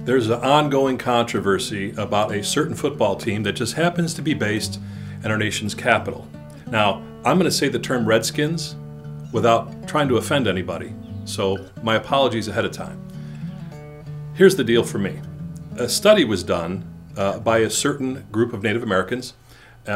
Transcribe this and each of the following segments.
There's an ongoing controversy about a certain football team that just happens to be based in our nation's capital. Now, I'm going to say the term Redskins without trying to offend anybody, so my apologies ahead of time. Here's the deal for me. A study was done by a certain group of Native Americans,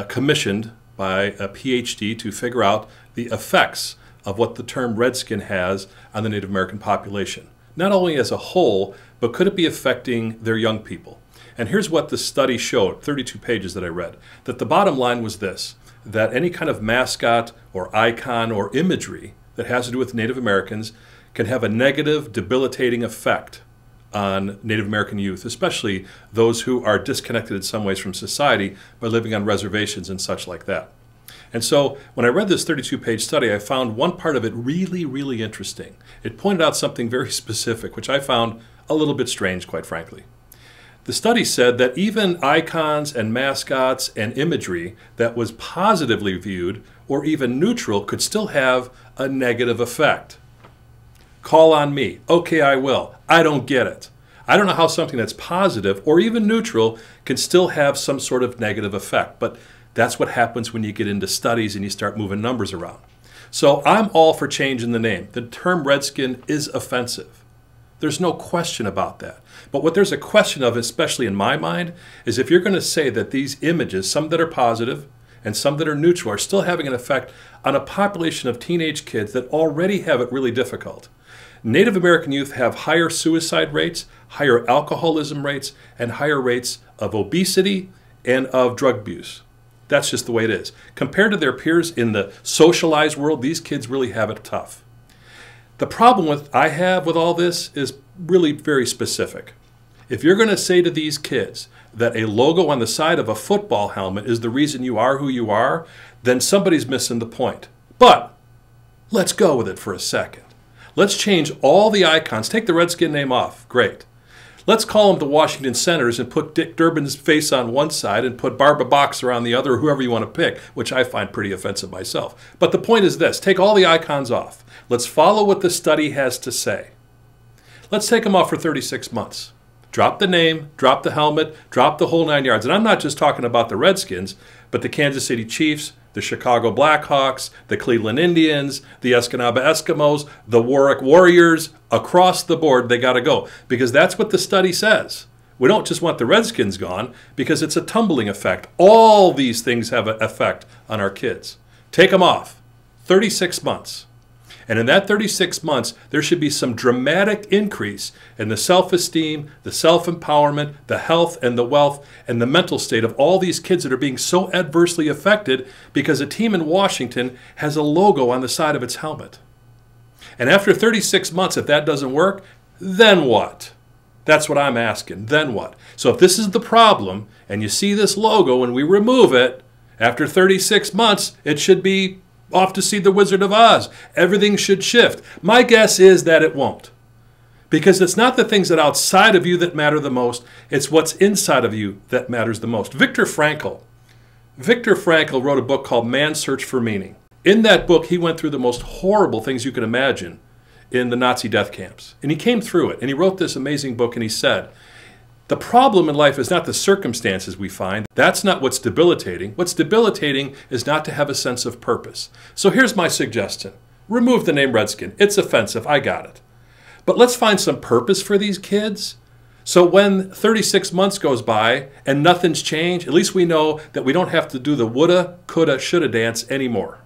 commissioned by a PhD to figure out the effects of what the term Redskin has on the Native American population. Not only as a whole, but could it be affecting their young people? And here's what the study showed, 32 pages that I read, that the bottom line was this, that any kind of mascot or icon or imagery that has to do with Native Americans can have a negative, debilitating effect on Native American youth, especially those who are disconnected in some ways from society by living on reservations and such like that. And so when I read this 32-page study, I found one part of it really, really interesting. It pointed out something very specific, which I found a little bit strange, quite frankly. The study said that even icons and mascots and imagery that was positively viewed or even neutral could still have a negative effect. Call on me. Okay, I will. I don't get it. I don't know how something that's positive or even neutral can still have some sort of negative effect, but that's what happens when you get into studies and you start moving numbers around. So I'm all for changing the name. The term Redskin is offensive. There's no question about that. But what there's a question of, especially in my mind, is if you're going to say that these images, some that are positive and some that are neutral, are still having an effect on a population of teenage kids that already have it really difficult. Native American youth have higher suicide rates, higher alcoholism rates, and higher rates of obesity and of drug abuse. That's just the way it is. Compared to their peers in the socialized world, these kids really have it tough. The problem I have with all this is really very specific. If you're going to say to these kids that a logo on the side of a football helmet is the reason you are who you are, then somebody's missing the point. But let's go with it for a second. Let's change all the icons. Take the Redskin name off. Great. Let's call them the Washington Senators and put Dick Durbin's face on one side and put Barbara Boxer on the other, or whoever you want to pick, which I find pretty offensive myself. But the point is this. Take all the icons off. Let's follow what the study has to say. Let's take them off for 36 months. Drop the name, drop the helmet, drop the whole 9 yards. And I'm not just talking about the Redskins, but the Kansas City Chiefs, the Chicago Blackhawks, the Cleveland Indians, the Escanaba Eskimos, the Warwick Warriors. Across the board, they got to go. Because that's what the study says. We don't just want the Redskins gone, because it's a tumbling effect. All these things have an effect on our kids. Take them off. 36 months. And in that 36 months, there should be some dramatic increase in the self-esteem, the self-empowerment, the health and the wealth and the mental state of all these kids that are being so adversely affected because a team in Washington has a logo on the side of its helmet. And after 36 months, if that doesn't work, then what? That's what I'm asking. Then what? So if this is the problem and you see this logo and we remove it, after 36 months, it should be off to see the Wizard of Oz. Everything should shift. My guess is that it won't. Because it's not the things that outside of you that matter the most. It's what's inside of you that matters the most. Viktor Frankl wrote a book called Man's Search for Meaning. In that book, he went through the most horrible things you can imagine in the Nazi death camps. And he came through it. And he wrote this amazing book and he said, the problem in life is not the circumstances we find. That's not what's debilitating. What's debilitating is not to have a sense of purpose. So here's my suggestion. Remove the name Redskin. It's offensive. I got it. But let's find some purpose for these kids. So when 36 months goes by and nothing's changed, at least we know that we don't have to do the woulda, coulda, shoulda dance anymore.